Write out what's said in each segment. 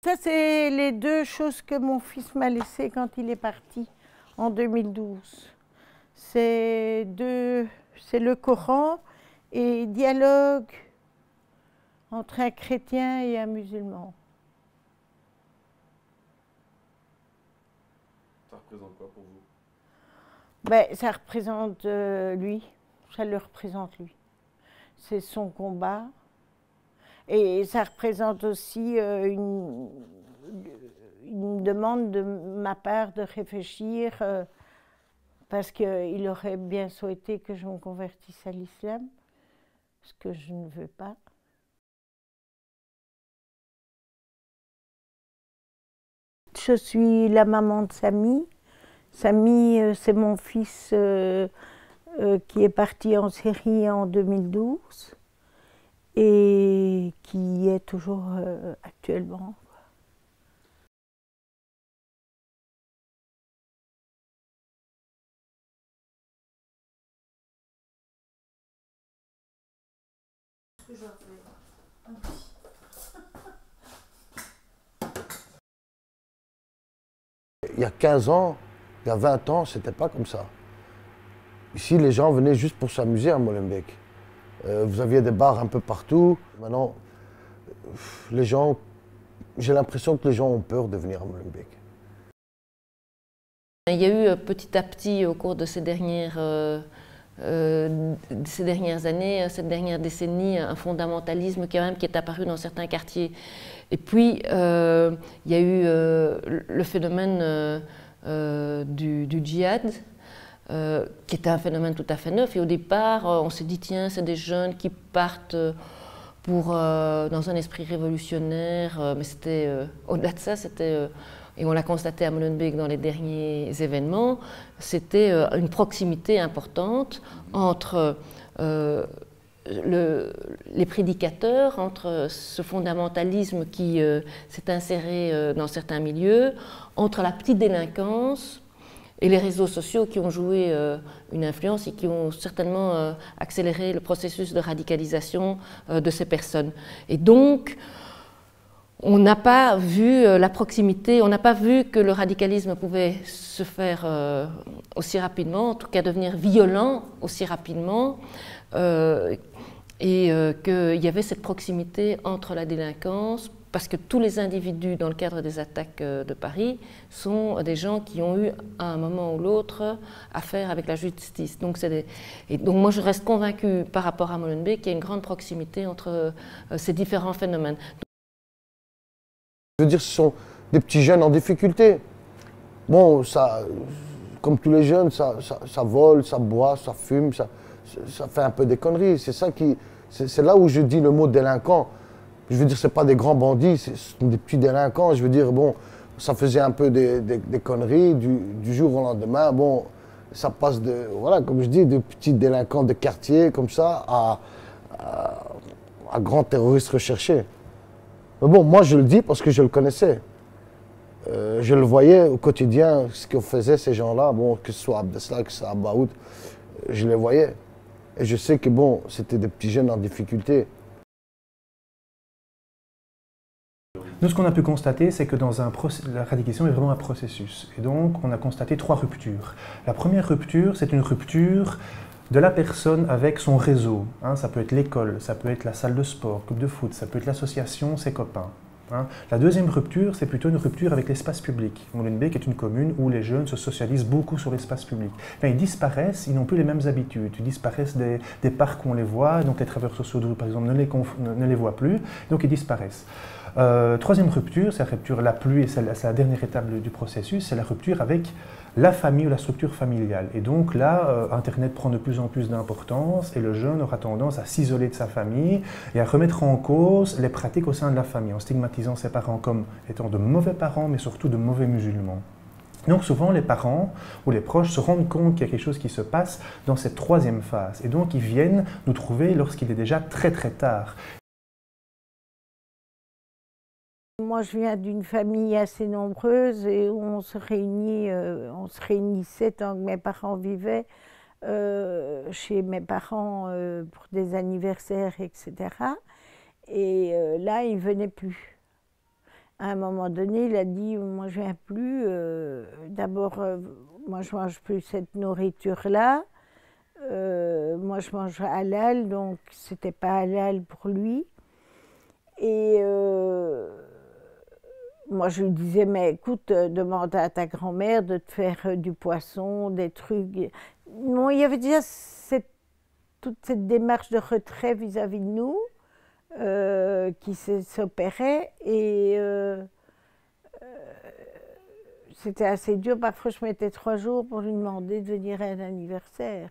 Ça, c'est les deux choses que mon fils m'a laissées quand il est parti en 2012. C'est le Coran et dialogue entre un chrétien et un musulman. Ça représente quoi pour vous? Ben, ça représente lui, ça le représente lui. C'est son combat. Et ça représente aussi une demande de ma part de réfléchir parce qu'il aurait bien souhaité que je me convertisse à l'islam, ce que je ne veux pas. Je suis la maman de Samy. Samy, c'est mon fils qui est parti en Syrie en 2012 et qui y est toujours actuellement. Il y a 15 ans, il y a 20 ans, c'était pas comme ça. Ici, les gens venaient juste pour s'amuser à Molenbeek. Vous aviez des bars un peu partout. Maintenant, les gens, j'ai l'impression que les gens ont peur de venir à Molenbeek. Il y a eu petit à petit, au cours de ces dernières années, cette dernière décennie, un fondamentalisme quand même qui est apparu dans certains quartiers. Et puis, il y a eu le phénomène du djihad, qui était un phénomène tout à fait neuf. Et au départ, on s'est dit, tiens, c'est des jeunes qui partent dans un esprit révolutionnaire. Mais c'était, au-delà de ça, c'était... et on l'a constaté à Molenbeek dans les derniers événements, c'était une proximité importante entre les prédicateurs, entre ce fondamentalisme qui s'est inséré dans certains milieux, entre la petite délinquance et les réseaux sociaux qui ont joué une influence et qui ont certainement accéléré le processus de radicalisation de ces personnes. Et donc, on n'a pas vu la proximité, on n'a pas vu que le radicalisme pouvait se faire aussi rapidement, en tout cas devenir violent aussi rapidement, et qu'il y avait cette proximité entre la délinquance, parce que tous les individus dans le cadre des attaques de Paris sont des gens qui ont eu à un moment ou l'autre affaire avec la justice. Donc, donc moi je reste convaincue par rapport à Molenbeek qu'il y a une grande proximité entre ces différents phénomènes. Je veux dire, ce sont des petits jeunes en difficulté. Bon, ça, comme tous les jeunes, ça vole, ça boit, ça fume, ça fait un peu des conneries. C'est là où je dis le mot délinquant. Je veux dire, ce pas des grands bandits, ce sont des petits délinquants. Je veux dire, bon, ça faisait un peu des conneries du jour au lendemain. Bon, ça passe de, voilà, comme je dis, de petits délinquants de quartier comme ça à grands terroristes recherchés. Mais bon, moi je le dis parce que je le connaissais. Je le voyais au quotidien, ce que faisaient ces gens-là, bon, que ce soit Abdeslam, que ce soit Abaoud, je les voyais. Et je sais que bon, c'était des petits jeunes en difficulté. Nous, ce qu'on a pu constater, c'est que la radicalisation est vraiment un processus. Et donc, on a constaté 3 ruptures. La première rupture, c'est une rupture de la personne avec son réseau. Ça peut être l'école, ça peut être la salle de sport, club de foot, ça peut être l'association, ses copains. La deuxième rupture, c'est plutôt une rupture avec l'espace public. Molenbeek est une commune où les jeunes se socialisent beaucoup sur l'espace public. Mais ils disparaissent, ils n'ont plus les mêmes habitudes. Ils disparaissent des parcs où on les voit, donc les travailleurs sociaux de rue, par exemple, ne les voient plus, donc ils disparaissent. Troisième rupture, c'est la rupture la plus, et c'est la dernière étape du processus, c'est la rupture avec la famille ou la structure familiale. Et donc là, Internet prend de plus en plus d'importance et le jeune aura tendance à s'isoler de sa famille et à remettre en cause les pratiques au sein de la famille, en stigmatisant ses parents comme étant de mauvais parents, mais surtout de mauvais musulmans. Donc souvent, les parents ou les proches se rendent compte qu'il y a quelque chose qui se passe dans cette troisième phase. Et donc, ils viennent nous trouver lorsqu'il est déjà très très tard. Moi, je viens d'une famille assez nombreuse et où on se réunissait tant que mes parents vivaient chez mes parents pour des anniversaires, etc. Et là, ils ne venaient plus. À un moment donné, il a dit, moi je viens plus, d'abord, moi je mange plus cette nourriture-là, moi je mange halal, donc c'était pas halal pour lui. Et moi je lui disais, mais écoute, demande à ta grand-mère de te faire du poisson, des trucs. Bon, il y avait déjà toute cette démarche de retrait vis-à-vis de nous. Qui s'opérait et c'était assez dur. Parfois, je mettais 3 jours pour lui demander de venir à un anniversaire.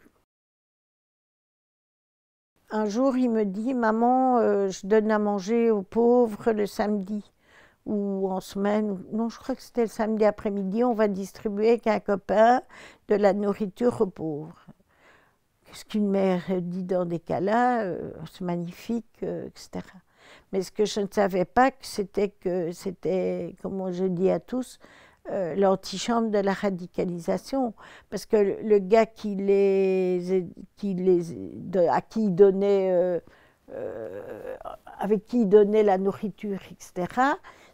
Un jour, il me dit, maman, je donne à manger aux pauvres le samedi ou en semaine. Non, je crois que c'était le samedi après-midi. On va distribuer avec un copain de la nourriture aux pauvres. Qu'est-ce qu'une mère dit dans des cas-là, c'est magnifique, etc. Mais ce que je ne savais pas, c'était, comme je dis à tous, l'antichambre de la radicalisation. Parce que le gars à qui il donnait, avec qui il donnait la nourriture, etc.,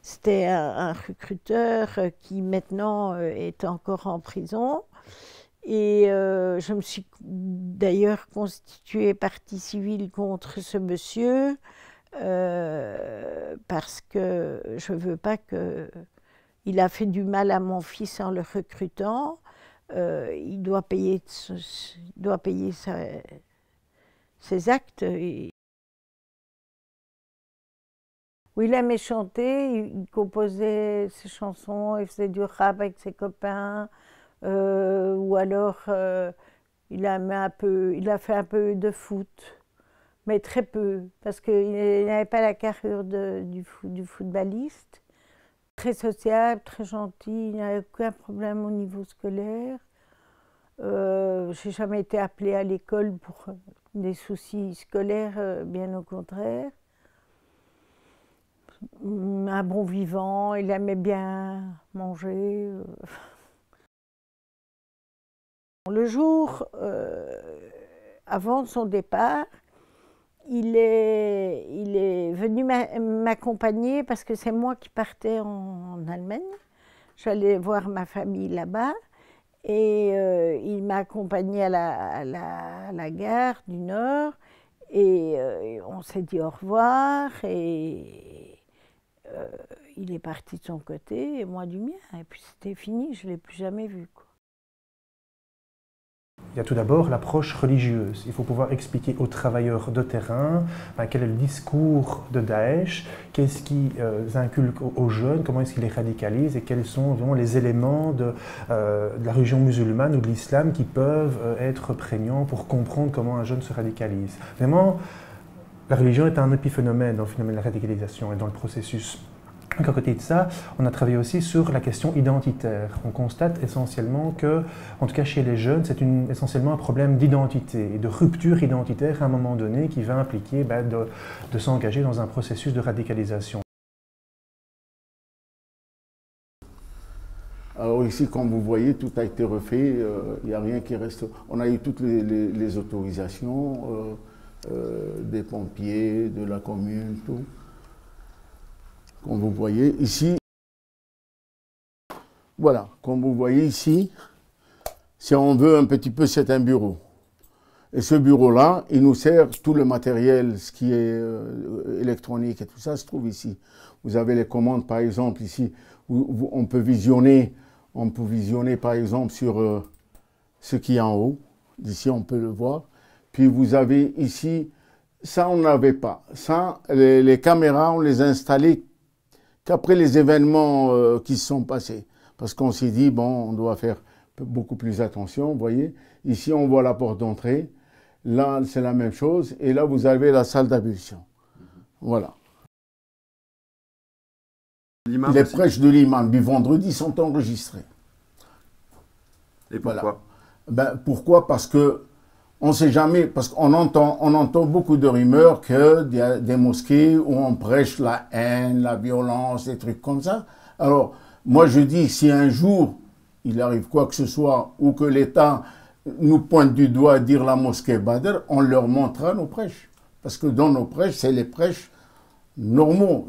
c'était un recruteur qui maintenant est encore en prison. Et je me suis d'ailleurs constituée partie civile contre ce monsieur parce que je ne veux pas que... Il a fait du mal à mon fils en le recrutant. Il doit payer ses actes. Oui, il aimait chanter, il composait ses chansons, il faisait du rap avec ses copains. Ou alors il a fait un peu de foot, mais très peu, parce qu'il n'avait pas la carrure du footballiste. Très sociable, très gentil, il n'avait aucun problème au niveau scolaire. J'ai jamais été appelée à l'école pour des soucis scolaires, bien au contraire. Un bon vivant, il aimait bien manger. Le jour avant son départ, il est venu m'accompagner parce que c'est moi qui partais en Allemagne. J'allais voir ma famille là-bas et il m'a accompagnée à la gare du Nord et on s'est dit au revoir et il est parti de son côté et moi du mien. Et puis c'était fini, je ne l'ai plus jamais vu, quoi. Il y a tout d'abord l'approche religieuse. Il faut pouvoir expliquer aux travailleurs de terrain quel est le discours de Daesh, qu'est-ce qu'ils inculquent aux jeunes, comment est-ce qu'ils les radicalisent et quels sont vraiment les éléments de la religion musulmane ou de l'islam qui peuvent être prégnants pour comprendre comment un jeune se radicalise. Vraiment, la religion est un épiphénomène dans le phénomène de la radicalisation et dans le processus. Donc à côté de ça, on a travaillé aussi sur la question identitaire. On constate essentiellement que, en tout cas chez les jeunes, c'est essentiellement un problème d'identité et de rupture identitaire à un moment donné qui va impliquer de s'engager dans un processus de radicalisation. Alors ici, comme vous voyez, tout a été refait, il n'y a rien qui reste. On a eu toutes les autorisations des pompiers, de la commune, tout. Comme vous voyez ici, voilà, comme vous voyez ici, si on veut un petit peu, c'est un bureau. Et ce bureau-là, il nous sert tout le matériel, ce qui est électronique et tout ça, se trouve ici. Vous avez les commandes, par exemple, ici, où on peut visionner par exemple sur ce qui est en haut. D'ici, on peut le voir. Puis vous avez ici, ça on n'avait pas. Ça, les caméras, on les a installées qu'après les événements qui se sont passés. Parce qu'on s'est dit, bon, on doit faire beaucoup plus attention, vous voyez. Ici, on voit la porte d'entrée. Là, c'est la même chose. Et là, vous avez la salle d'ablution. Voilà. Les prêches de l'imam du vendredi sont enregistrés. Et pourquoi? Voilà. Pourquoi? Parce que on ne sait jamais, parce qu'on entend beaucoup de rumeurs qu'il y a des mosquées où on prêche la haine, la violence, des trucs comme ça. Alors, moi je dis, si un jour il arrive quoi que ce soit, ou que l'État nous pointe du doigt à dire la mosquée Badr, on leur montrera nos prêches. Parce que dans nos prêches, c'est les prêches normaux.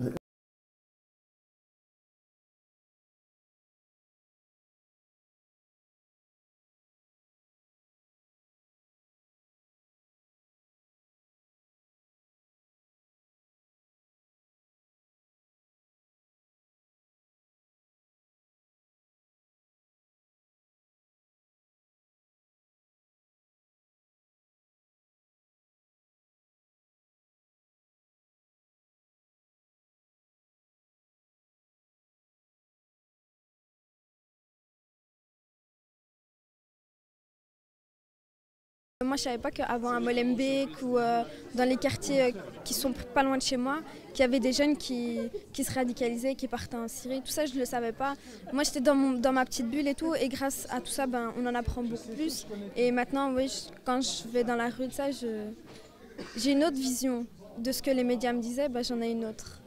Moi, je ne savais pas qu'avant à Molenbeek ou dans les quartiers qui sont pas loin de chez moi, qu'il y avait des jeunes qui se radicalisaient, qui partaient en Syrie. Tout ça, je ne le savais pas. Moi, j'étais dans ma petite bulle et tout. Et grâce à tout ça, on en apprend beaucoup plus. Et maintenant, oui, quand je vais dans la rue, de ça, j'ai une autre vision de ce que les médias me disaient. J'en ai une autre.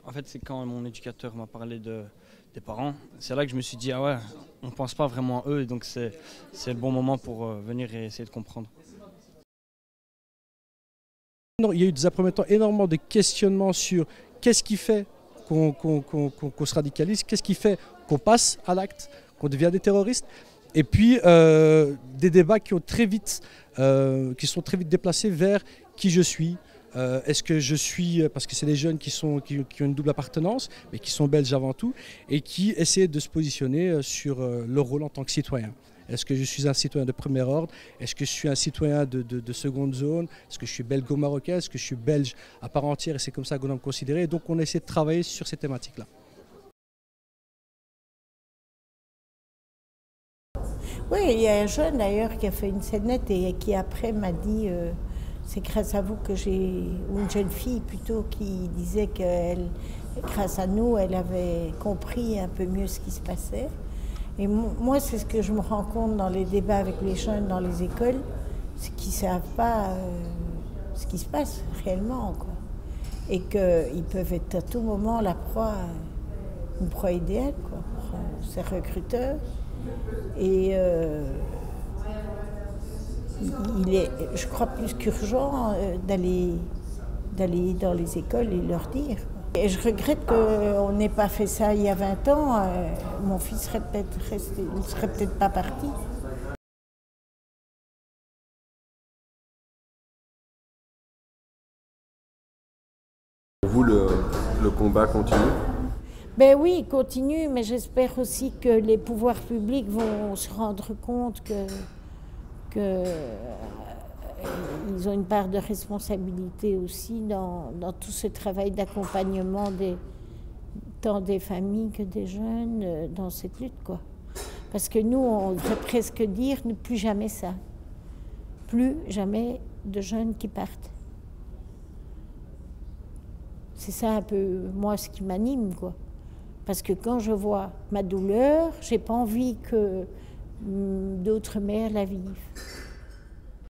En fait, c'est quand mon éducateur m'a parlé des parents, c'est là que je me suis dit, ah ouais, on ne pense pas vraiment à eux, et donc c'est le bon moment pour venir et essayer de comprendre. Il y a eu dans un premier temps énormément de questionnements sur qu'est-ce qui fait qu'on se radicalise, qu'est-ce qui fait qu'on passe à l'acte, qu'on devient des terroristes, et puis des débats qui sont très vite déplacés vers qui je suis. Est-ce que je suis, parce que c'est des jeunes qui ont une double appartenance, mais qui sont belges avant tout, et qui essaient de se positionner sur leur rôle en tant que citoyen. Est-ce que je suis un citoyen de premier ordre? Est-ce que je suis un citoyen de seconde zone? Est-ce que je suis belgo-marocain? Est-ce que je suis belge à part entière? Et c'est comme ça qu'on doit me considérer. Donc on essaie de travailler sur ces thématiques-là. Oui, il y a un jeune d'ailleurs qui a fait une scénette et qui après m'a dit c'est grâce à vous que ou une jeune fille plutôt qui disait que grâce à nous, elle avait compris un peu mieux ce qui se passait. Et moi, c'est ce que je me rends compte dans les débats avec les jeunes dans les écoles, c'est qu'ils ne savent pas ce qui se passe réellement, quoi. Et qu'ils peuvent être à tout moment la proie, une proie idéale, quoi, pour ces recruteurs. Et il est, je crois, plus qu'urgent d'aller dans les écoles et leur dire. Et je regrette qu'on n'ait pas fait ça il y a 20 ans. Mon fils serait peut-être resté, il ne serait peut-être pas parti. Pour vous, le combat continue? Ben oui, il continue, mais j'espère aussi que les pouvoirs publics vont se rendre compte qu'ils ont une part de responsabilité aussi dans tout ce travail d'accompagnement tant des familles que des jeunes dans cette lutte, quoi. Parce que nous, on devrait presque dire ne plus jamais ça. Plus jamais de jeunes qui partent. C'est ça un peu, moi, ce qui m'anime, quoi. Parce que quand je vois ma douleur, j'ai pas envie que d'autres mères la vivent.